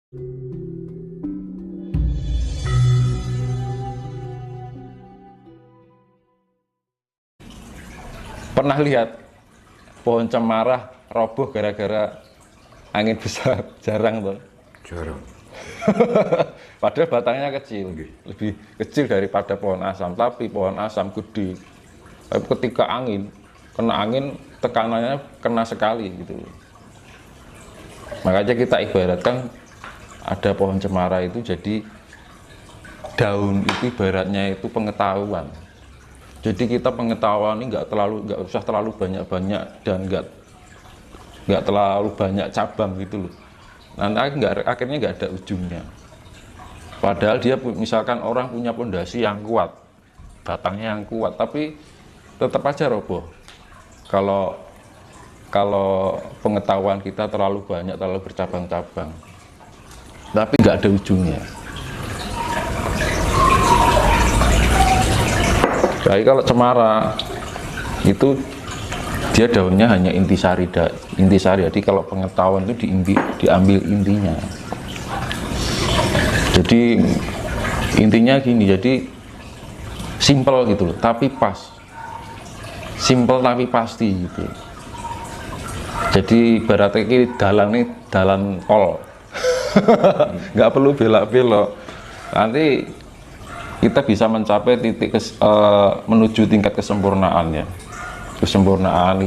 Pernah lihat pohon cemara roboh gara-gara angin besar? Jarang tuh. Jarang. Padahal batangnya kecil, lebih kecil daripada pohon asam, tapi pohon asam gede. Tapi ketika kena angin, tekanannya kena sekali gitu. Makanya kita ibaratkan ada pohon cemara itu jadi daun itu ibaratnya itu pengetahuan. Jadi kita pengetahuan ini nggak usah terlalu banyak-banyak dan nggak terlalu banyak cabang gitu loh. Nanti akhirnya nggak ada ujungnya. Padahal dia misalkan orang punya pondasi yang kuat, batangnya yang kuat, tapi tetap aja roboh. Kalau pengetahuan kita terlalu banyak, terlalu bercabang-cabang, tapi nggak ada ujungnya. Baik, kalau cemara itu dia daunnya hanya intisari, jadi kalau pengetahuan itu diambil intinya. Jadi intinya gini, jadi simple gitu loh, tapi pas, simple tapi pasti gitu. Jadi ibaratnya ini dalan tol, nggak perlu belok-belok. Nanti kita bisa mencapai menuju tingkat kesempurnaan ya. Kesempurnaan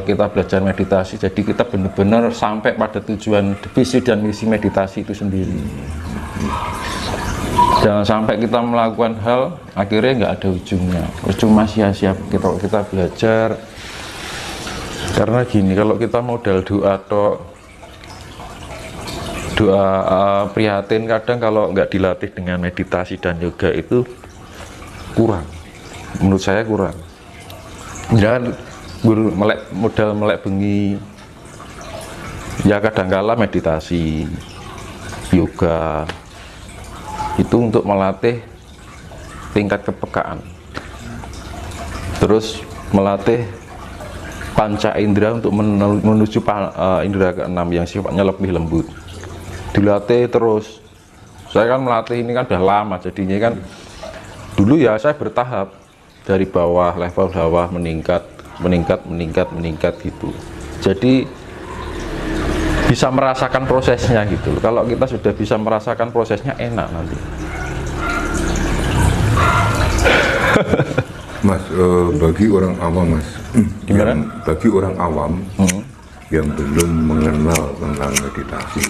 kita belajar meditasi, jadi kita benar-benar sampai pada tujuan, visi dan misi meditasi itu sendiri. Jangan sampai kita melakukan hal akhirnya nggak ada ujungnya, cuma sia-sia kita belajar. Karena gini, kalau kita modal doa atau doa prihatin, kadang kalau nggak dilatih dengan meditasi dan yoga itu kurang, menurut saya kurang. Jangan modal melek bengi ya, kadangkala meditasi yoga itu untuk melatih tingkat kepekaan, terus melatih panca indera untuk menuju indera keenam yang sifatnya lebih lembut, dilatih terus. Saya kan melatih ini kan udah lama, jadinya kan dulu ya saya bertahap dari bawah, level bawah meningkat gitu. Jadi bisa merasakan prosesnya gitu. Kalau kita sudah bisa merasakan prosesnya, enak nanti. Mas, bagi orang awam Mas, bagi orang awam yang belum mengenal tentang meditasi,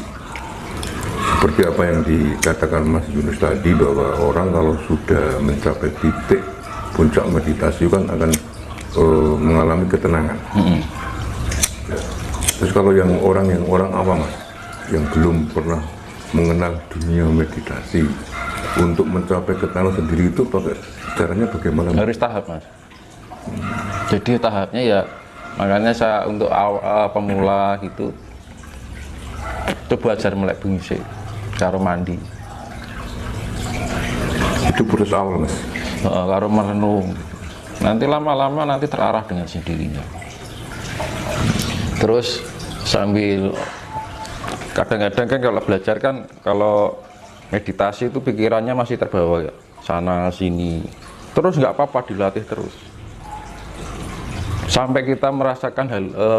seperti apa yang dikatakan Mas Yunus tadi, bahwa orang kalau sudah mencapai titik puncak meditasi kan akan mengalami ketenangan. Ya. Terus kalau orang awam Mas, yang belum pernah mengenal dunia meditasi, untuk mencapai ketenangan sendiri itu caranya bagaimana? Harus tahap Mas. Jadi tahapnya ya, makanya saya untuk pemula gitu coba ajar melek bengi, cara mandi. Itu proses awal Mas. Karo merenung. Nanti lama-lama nanti terarah dengan sendirinya. Terus sambil kadang-kadang kan kalau belajar kan, kalau meditasi itu pikirannya masih terbawa ya, sana sini. Terus nggak apa-apa, dilatih terus sampai kita merasakan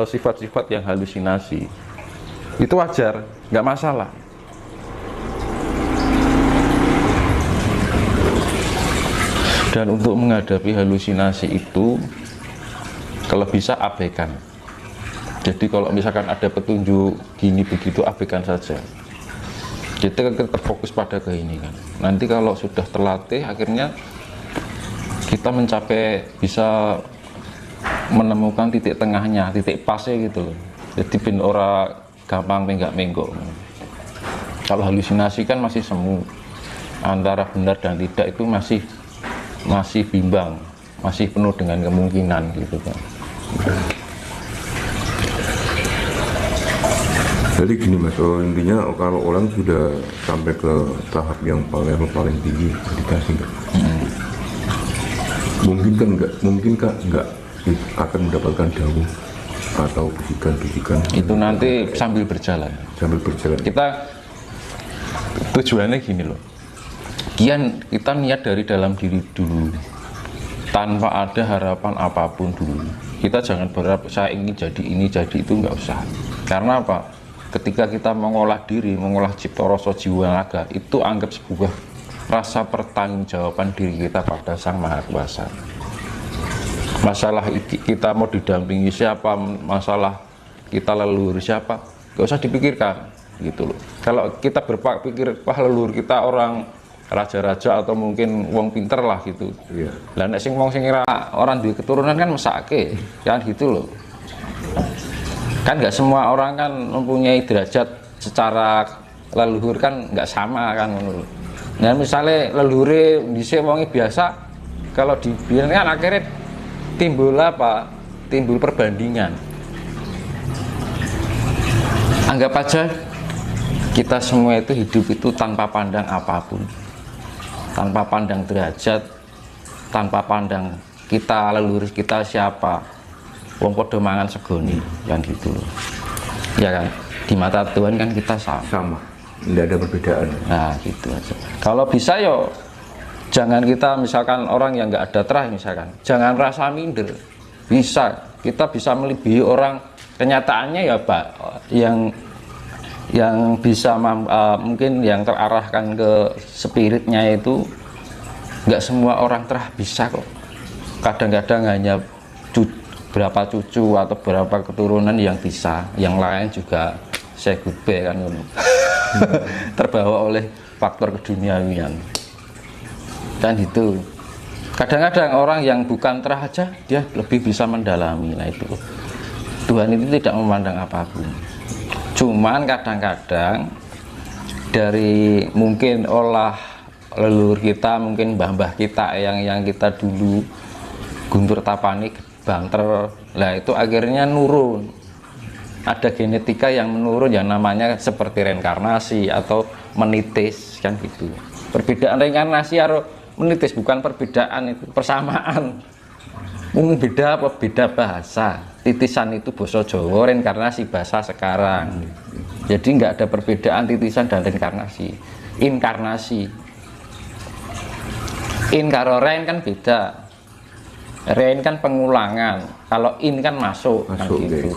sifat-sifat yang halusinasi. Itu wajar, nggak masalah. Dan untuk menghadapi halusinasi itu, kalau bisa abaikan. Jadi kalau misalkan ada petunjuk gini begitu, abaikan saja. Kita terfokus pada keheningan. Nanti kalau sudah terlatih, akhirnya kita mencapai, bisa menemukan titik tengahnya, titik pasnya gitu loh. Jadi ben ora gampang menggak-menggok. Kalau halusinasi kan masih semu, antara benar dan tidak itu masih bimbang, masih penuh dengan kemungkinan gitu kan. Jadi gini Mas, intinya kalau orang sudah sampai ke tahap yang paling tinggi meditasi enggak? Mungkin kan enggak akan mendapatkan dawuh atau bisikan-bisikan itu nanti sambil berjalan. Kita tujuannya gini loh, kita niat dari dalam diri dulu, tanpa ada harapan apapun dulu. Kita jangan berharap saya ingin jadi ini jadi itu, nggak usah. Karena apa? Ketika kita mengolah diri, mengolah cipta rasa jiwa naga, itu anggap sebuah rasa pertanggungjawaban diri kita pada Sang Maha Kuasa. Masalah kita mau didampingi siapa, masalah kita leluhur siapa, gak usah dipikirkan gitu loh. Kalau kita berpikir wah leluhur kita orang raja-raja atau mungkin wong pinter lah gitu. Iya. Lah nek sing wong sing orang duwe keturunan kan mesake, kan gitu loh. Kan nggak semua orang kan mempunyai derajat secara leluhur kan nggak sama kan menurut. Nah misalnya leluhure dhisik wonge biasa, kalau dibiarkan kan akhirnya timbul apa? Timbul perbandingan. Anggap aja kita semua itu hidup itu tanpa pandang apapun, tanpa pandang derajat, tanpa pandang kita leluhur kita siapa. Wong podo mangan segoni, yang gitu loh. Ya kan? Di mata Tuhan kan kita sama. Tidak ada perbedaan. Nah gitu aja. Kalau bisa yo jangan kita misalkan orang yang nggak ada terah misalkan, jangan rasa minder. Bisa, kita bisa melebihi orang. Kenyataannya ya Pak, yang bisa mungkin yang terarahkan ke spiritnya itu nggak semua orang terah bisa kok. Kadang-kadang hanya berapa cucu atau berapa keturunan yang bisa, yang lain juga saya goodbye kan terbawa oleh faktor keduniawian kan itu. Kadang-kadang orang yang bukan terah aja dia lebih bisa mendalami. Nah itu Tuhan itu tidak memandang apapun, cuman kadang-kadang dari mungkin olah leluhur kita, mungkin mbah-mbah kita yang kita dulu guntur tapani banter, lah itu akhirnya nurun, ada genetika yang menurun yang namanya seperti reinkarnasi atau menitis kan gitu. Perbedaan reinkarnasi atau menitis bukan perbedaan, itu persamaan. Beda apa? Beda bahasa. Titisan itu basa Jawa, reinkarnasi bahasa sekarang. Jadi nggak ada perbedaan titisan dan reinkarnasi. Inkarnasi, in karo rein kan beda. Rein kan pengulangan, kalau in kan masuk kan gitu.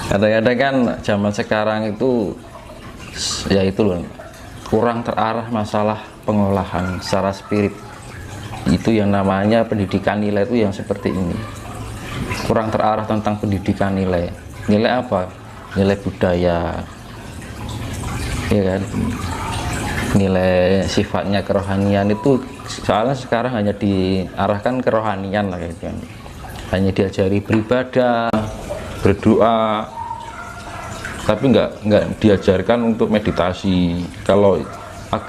Kadang-kadang kan zaman sekarang itu ya itu loh, kurang terarah masalah pengolahan secara spirit. Itu yang namanya pendidikan nilai itu yang seperti ini, kurang terarah tentang pendidikan nilai. Nilai apa? Nilai budaya, ya kan? Nilai sifatnya kerohanian itu soalnya sekarang hanya diarahkan kerohanian lah gitu kan. Hanya diajari beribadah, berdoa, tapi nggak diajarkan untuk meditasi. Kalau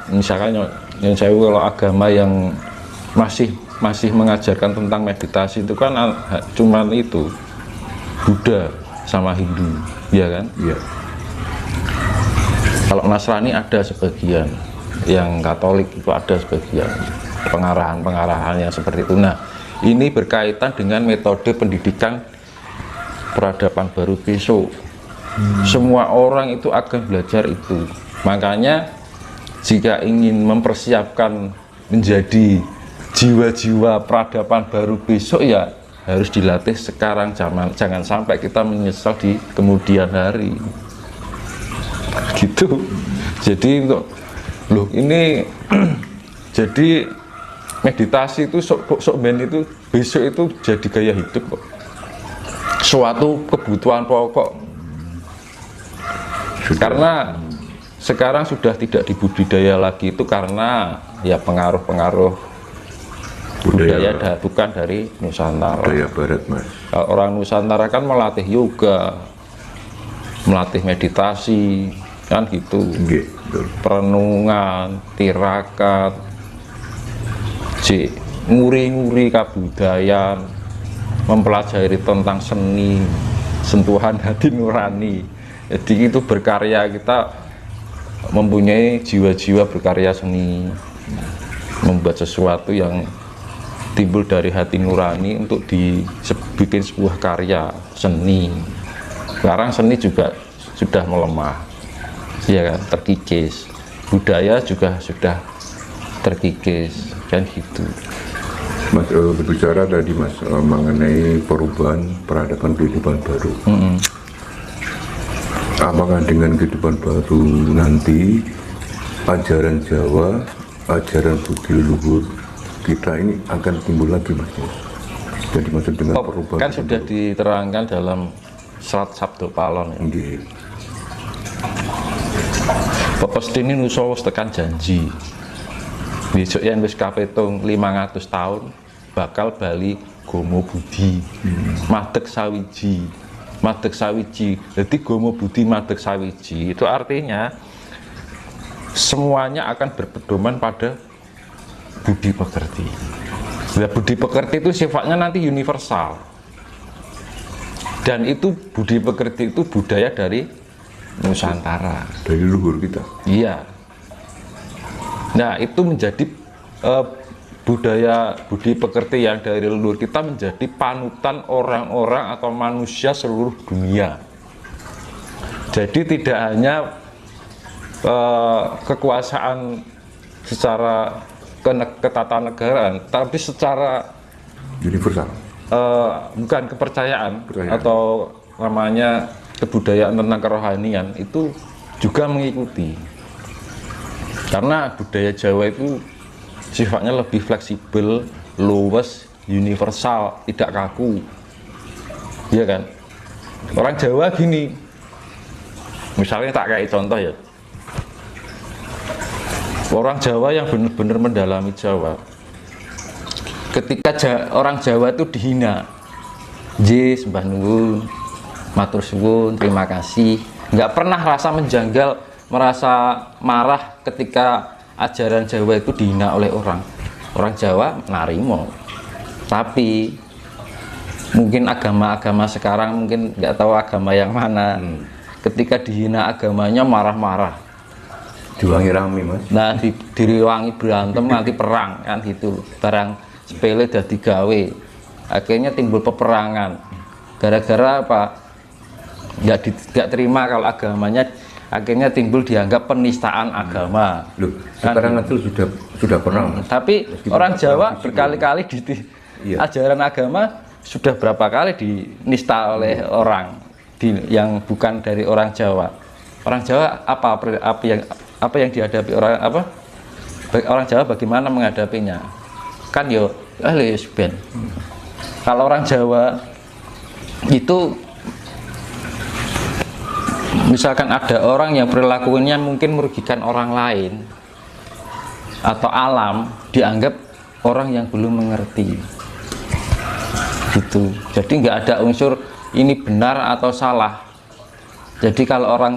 misalkan yang saya kalau agama yang masih mengajarkan tentang meditasi itu kan cuman itu Buddha sama Hindu, ya kan? Iya. Kalau Nasrani ada sebagian, yang Katolik itu ada sebagian pengarahan-pengarahan yang seperti itu. Nah, ini berkaitan dengan metode pendidikan peradaban baru besok. Semua orang itu akan belajar itu. Makanya jika ingin mempersiapkan menjadi jiwa-jiwa peradaban baru besok ya harus dilatih sekarang, jangan sampai kita menyesal di kemudian hari. Gitu. Jadi untuk loh ini jadi meditasi itu sok ben itu besok itu jadi gaya hidup kok, suatu kebutuhan pokok. Karena sekarang sudah tidak dibudidaya lagi itu karena ya pengaruh-pengaruh budaya bukan dari Nusantara, budaya Barat Mas. Kalau orang Nusantara kan melatih yoga, melatih meditasi kan gitu. Perenungan, tirakat, nguri-nguri kabudayaan, mempelajari tentang seni, sentuhan hati nurani. Jadi itu berkarya, kita mempunyai jiwa-jiwa berkarya seni, membuat sesuatu yang timbul dari hati nurani untuk dibikin sebuah karya seni. Sekarang seni juga sudah melemah, ya kan, terkikis. Budaya juga sudah terkikis, kan gitu. Mas, berbicara tadi Mas mengenai perubahan peradaban kehidupan baru. Apakah dengan kehidupan baru nanti ajaran Jawa, ajaran budi leluhur kita ini akan timbul lagi Mas? Jadi maksud dengan perubahan kan sudah diterangkan dalam Serat Sabdo Palon ya. Pepesti ini nusa wis tekan janji. Besok yang wis kapetung 500 tahun bakal bali Gomo Budi. Madeg sawiji. Madeg sawiji. Jadi Gomo Budi madeg sawiji itu artinya semuanya akan berpedoman pada budi pekerti. Nah, budi pekerti itu sifatnya nanti universal. Dan itu budi pekerti itu budaya dari Nusantara. Dari luhur kita. Iya. Nah, itu menjadi budaya budi pekerti yang dari leluhur kita menjadi panutan orang-orang atau manusia seluruh dunia. Jadi tidak hanya kekuasaan secara ketatanegaraan, tapi secara universal. Bukan kepercayaan atau namanya kebudayaan tentang kerohanian itu juga mengikuti. Karena budaya Jawa itu sifatnya lebih fleksibel, luwes, universal, tidak kaku. Iya kan? Orang Jawa gini. Misalnya tak kayak contoh ya. Orang Jawa yang benar-benar mendalami Jawa, ketika orang Jawa itu dihina, sembah nuwun, matur suwun, terima kasih, nggak pernah rasa menjanggal, merasa marah ketika ajaran Jawa itu dihina oleh orang Jawa narimo. Tapi mungkin agama-agama sekarang, mungkin nggak tahu agama yang mana, ketika dihina agamanya marah-marah, diwangi rame Mas. Nah, diriwangi berantem nanti perang kan gitu. Barang sepele dadi gawe. Akhirnya timbul peperangan. Gara-gara apa? Nggak terima kalau agamanya, akhirnya timbul dianggap penistaan agama. Loh, sekarang kan, itu sudah perang. Tapi orang Jawa berkali-kali ajaran agama sudah berapa kali dinista oleh orang yang bukan dari orang Jawa. Orang Jawa apa yang dihadapi orang Jawa, bagaimana menghadapinya? Kan yo lesbian. Kalau orang Jawa itu misalkan ada orang yang perilakunya mungkin merugikan orang lain atau alam, dianggap orang yang belum mengerti gitu. Jadi nggak ada unsur ini benar atau salah. Jadi kalau orang